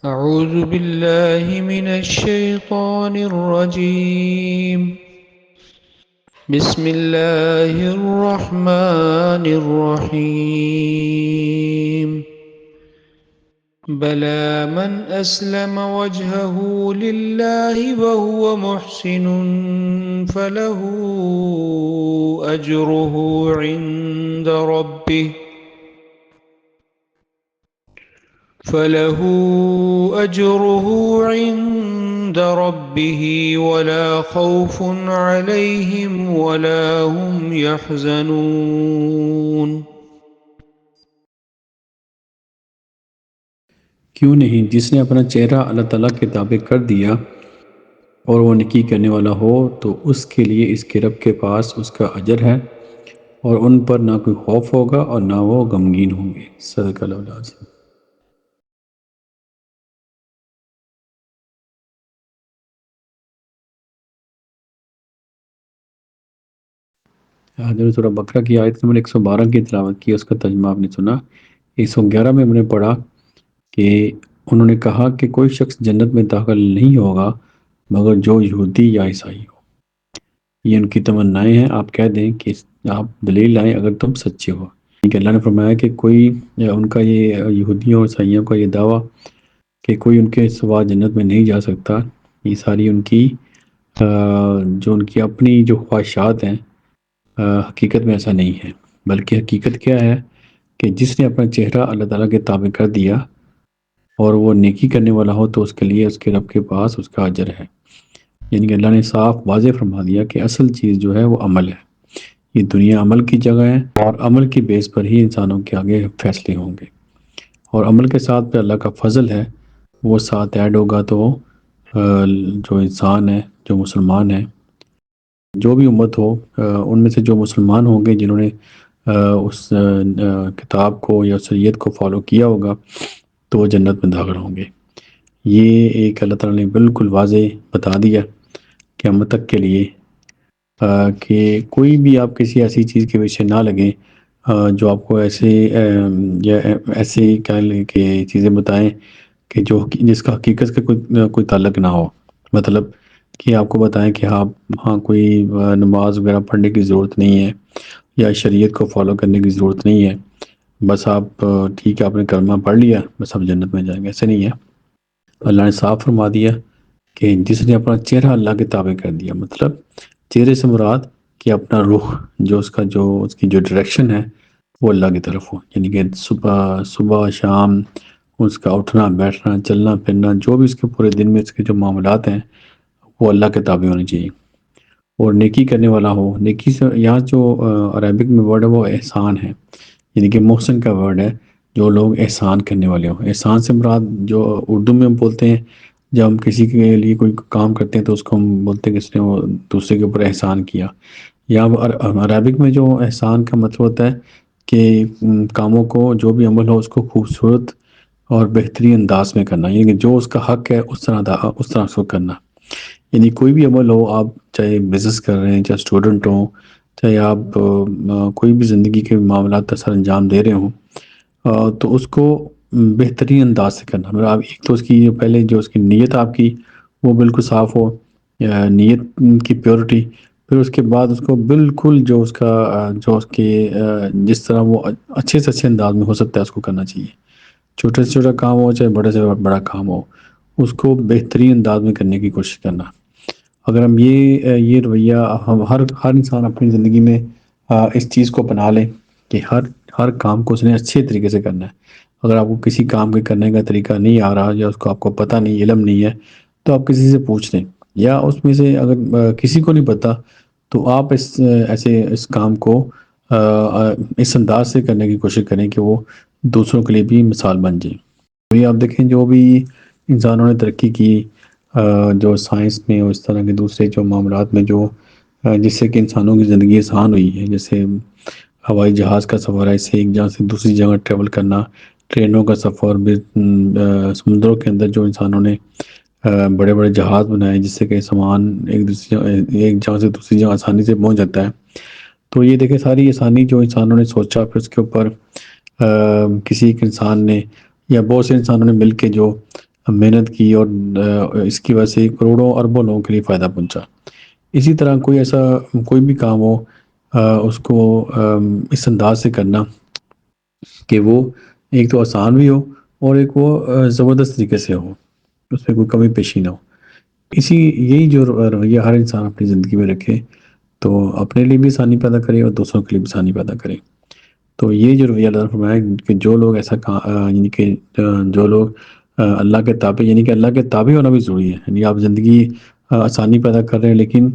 أعوذ بالله من الشيطان الرجيم. بسم الله الرحمن الرحيم. بلى من أسلم وجهه لله وهو محسن فله أجره عند ربه ولا خوف عليهم ولا هم يحزنون. کیوں نہیں جس نے اپنا چہرہ اللہ تعالیٰ کے تابع کر دیا اور وہ نیکی کرنے والا ہو تو اس کے لیے اس کے رب کے پاس اس کا اجر ہے اور ان پر نہ کوئی خوف ہوگا اور نہ وہ غمگین ہوں گے۔ صدق اللہ العظیم۔ حضرت سورہ بقرہ کی آیت نمبر 112 کی تلاوت کی، اس کا ترجمہ آپ نے سنا۔ 111 میں ہم نے پڑھا کہ انہوں نے کہا کہ کوئی شخص جنت میں داخل نہیں ہوگا مگر جو یہودی یا عیسائی ہو۔ یہ ان کی تمنائیں ہیں، آپ کہہ دیں کہ آپ دلیل لائیں اگر تم سچے ہو۔ کہ اللہ نے فرمایا کہ کوئی ان کا یہ یہودیوں اور عیسائیوں کا یہ دعویٰ کہ کوئی ان کے سوا جنت میں نہیں جا سکتا، یہ ساری ان کی جو ان کی اپنی جو خواہشات ہیں، حقیقت میں ایسا نہیں ہے، بلکہ حقیقت کیا ہے کہ جس نے اپنا چہرہ اللہ تعالیٰ کے تابع کر دیا اور وہ نیکی کرنے والا ہو تو اس کے لیے اس کے رب کے پاس اس کا اجر ہے۔ یعنی کہ اللہ نے صاف واضح فرما دیا کہ اصل چیز جو ہے وہ عمل ہے، یہ دنیا عمل کی جگہ ہے اور عمل کی بیس پر ہی انسانوں کے آگے فیصلے ہوں گے، اور عمل کے ساتھ پہ اللہ کا فضل ہے وہ ساتھ ایڈ ہوگا تو جو انسان ہے، جو مسلمان ہے، جو بھی امت ہو، ان میں سے جو مسلمان ہوں گے جنہوں نے اس کتاب کو یا شریعت کو فالو کیا ہوگا تو وہ جنت میں داخل ہوں گے۔ یہ ایک اللہ تعالیٰ نے بالکل واضح بتا دیا قیامت تک کے لیے کہ کوئی بھی آپ کسی ایسی چیز کے پیچھے نہ لگیں جو آپ کو ایسے یا ایسے کہہ لیں کہ چیزیں بتائیں کہ جس کا حقیقت کا کوئی تعلق نہ ہو۔ مطلب کہ آپ کو بتائیں کہ ہاں کوئی نماز وغیرہ پڑھنے کی ضرورت نہیں ہے یا شریعت کو فالو کرنے کی ضرورت نہیں ہے، بس آپ ٹھیک ہے آپ نے کلمہ پڑھ لیا بس آپ جنت میں جائیں گے، ایسے نہیں ہے۔ اللہ نے صاف فرما دیا کہ جس نے اپنا چہرہ اللہ کے تابع کر دیا، مطلب چہرے سے مراد کہ اپنا رخ اس کی جو ڈائریکشن ہے وہ اللہ کی طرف ہو، یعنی کہ صبح شام اس کا اٹھنا بیٹھنا چلنا پھرنا جو بھی اس کے پورے دن میں اس کے جو معاملات ہیں وہ اللہ کے تابع ہونے چاہیے، اور نیکی کرنے والا ہو۔ نیکی سے یہاں جو عربک میں ورڈ ہے وہ احسان ہے، یعنی کہ محسن کا ورڈ ہے، جو لوگ احسان کرنے والے ہوں۔ احسان سے مراد جو اردو میں ہم بولتے ہیں جب ہم کسی کے لیے کوئی کام کرتے ہیں تو اس کو ہم بولتے ہیں کہ اس نے وہ دوسرے کے اوپر احسان کیا، یا عربک میں جو احسان کا مطلب ہوتا ہے کہ کاموں کو جو بھی عمل ہو اس کو خوبصورت اور بہترین انداز میں کرنا، یعنی کہ جو اس کا حق ہے اس طرح اس کو کرنا۔ یعنی کوئی بھی عمل ہو، آپ چاہے بزنس کر رہے ہیں، چاہے اسٹوڈنٹ ہوں، چاہے آپ کوئی بھی زندگی کے معاملات سر انجام دے رہے ہوں، تو اس کو بہترین انداز سے کرنا۔ مطلب آپ ایک تو اس کی پہلے جو اس کی نیت آپ کی وہ بالکل صاف ہو، نیت کی پیورٹی، پھر اس کے بعد اس کو بالکل جو اس کے جس طرح وہ اچھے سے اچھے انداز میں ہو سکتا ہے اس کو کرنا چاہیے۔ چھوٹے سے چھوٹا کام ہو چاہے بڑے سے بڑا کام ہو، اس کو بہترین انداز میں کرنے کی کوشش کرنا۔ اگر ہم یہ رویہ ہر انسان اپنی زندگی میں اس چیز کو اپنا لیں کہ ہر کام کو اس نے اچھے طریقے سے کرنا ہے۔ اگر آپ کو کسی کام کے کرنے کا طریقہ نہیں آ رہا یا اس کو آپ کو پتہ نہیں، علم نہیں ہے، تو آپ کسی سے پوچھ لیں، یا اس میں سے اگر کسی کو نہیں پتہ تو آپ اس کام کو اس انداز سے کرنے کی کوشش کریں کہ وہ دوسروں کے لیے بھی مثال بن جائے۔ یہ آپ دیکھیں جو بھی انسانوں نے ترقی کی، جو سائنس میں اور اس طرح کے دوسرے جو معاملات میں جو جس سے کہ انسانوں کی زندگی آسان ہوئی ہے، جیسے ہوائی جہاز کا سفر ہے، اس سے ایک جگہ سے دوسری جگہ ٹریول کرنا، ٹرینوں کا سفر، سمندروں کے اندر جو انسانوں نے بڑے بڑے جہاز بنائے جس سے کہ سامان ایک جگہ سے دوسری جگہ آسانی سے پہنچ جاتا ہے۔ تو یہ دیکھیں ساری آسانی جو انسانوں نے سوچا، پھر اس کے اوپر کسی ایک انسان نے یا بہت سے انسانوں نے مل کے جو محنت کی اور اس کی وجہ سے کروڑوں اربوں لوگوں کے لیے فائدہ پہنچا۔ اسی طرح کوئی بھی کام ہو اس کو اس انداز سے کرنا کہ وہ ایک تو آسان بھی ہو اور ایک وہ زبردست طریقے سے ہو، اس میں کوئی کمی پیشی نہ ہو۔ یہی جو رویہ ہر انسان اپنی زندگی میں رکھے تو اپنے لیے بھی آسانی پیدا کرے اور دوسروں کے لیے بھی آسانی پیدا کرے۔ تو یہ جو رویہ اللہ نے فرمایا کہ جو لوگ یعنی کہ جو لوگ اللہ کے تابع، یعنی کہ اللہ کے تابع ہونا بھی ضروری ہے، یعنی آپ زندگی آسانی پیدا کر رہے ہیں لیکن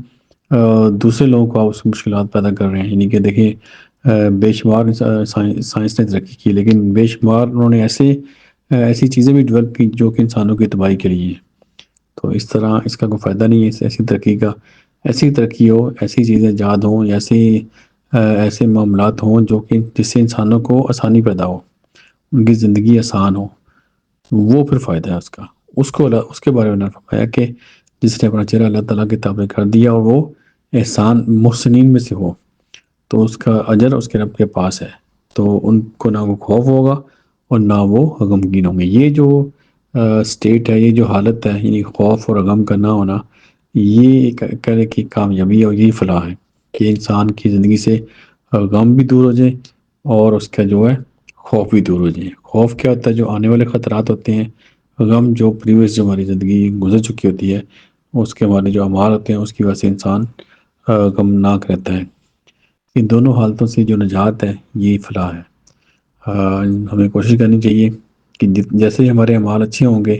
دوسرے لوگوں کو آپ اس میں مشکلات پیدا کر رہے ہیں۔ یعنی کہ دیکھیں بے شمار سائنس نے ترقی کی لیکن بے شمار انہوں نے ایسی چیزیں بھی ڈیولپ کی جو کہ انسانوں کی تباہی کے لیے ہیں۔ تو اس طرح اس کا کوئی فائدہ نہیں ہے ایسی ترقی کا۔ ایسی ترقی ہو، ایسی چیزیں ایجاد ہوں، ایسے معاملات ہوں جس سے انسانوں کو آسانی پیدا ہو، ان کی زندگی آسان ہو، وہ پھر فائدہ ہے اس کا۔ اس کے بارے میں فرمایا کہ جس نے اپنا چہرہ اللہ تعالیٰ کے تابع کر دیا اور وہ احسان محسنین میں سے ہو تو اس کا اجر اس کے رب کے پاس ہے، تو ان کو نہ وہ خوف ہوگا اور نہ وہ غمگین ہوں گے۔ یہ جو سٹیٹ ہے، یہ جو حالت ہے، یعنی خوف اور غم کا نہ ہونا، یہ کہنے کی کامیابی اور یہی فلاح ہے کہ انسان کی زندگی سے غم بھی دور ہو جائے اور اس کا جو ہے خوف بھی دور ہو جائے۔ خوف کیا ہوتا ہے؟ جو آنے والے خطرات ہوتے ہیں۔ غم جو جو ہماری زندگی گزر چکی ہوتی ہے، اس کے ہمارے جو اعمال ہوتے ہیں اس کی وجہ سے انسان غمناک رہتا ہے۔ ان دونوں حالتوں سے جو نجات ہے یہ فلاح ہے۔ ہمیں کوشش کرنی چاہیے کہ جیسے ہمارے اعمال اچھے ہوں گے،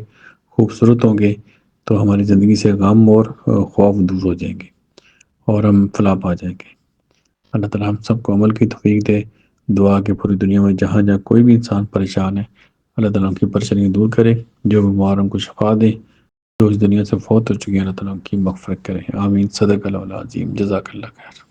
خوبصورت ہوں گے، تو ہماری زندگی سے غم اور خوف دور ہو جائیں گے اور ہم فلاح پا جائیں گے۔ اللہ تعالیٰ ہم سب کو عمل کی توفیق دے۔ دعا کہ پوری دنیا میں جہاں کوئی بھی انسان پریشان ہے، اللہ تعالیٰ ان کی پریشانیاں دور کرے، جو بیمار ان کو شفا دے، جو اس دنیا سے فوت ہو چکی ہیں اللہ تعالیٰ ان کی مغفرت کرے۔ آمین۔ صدق اللہ العظیم۔ جزاک اللہ خیر۔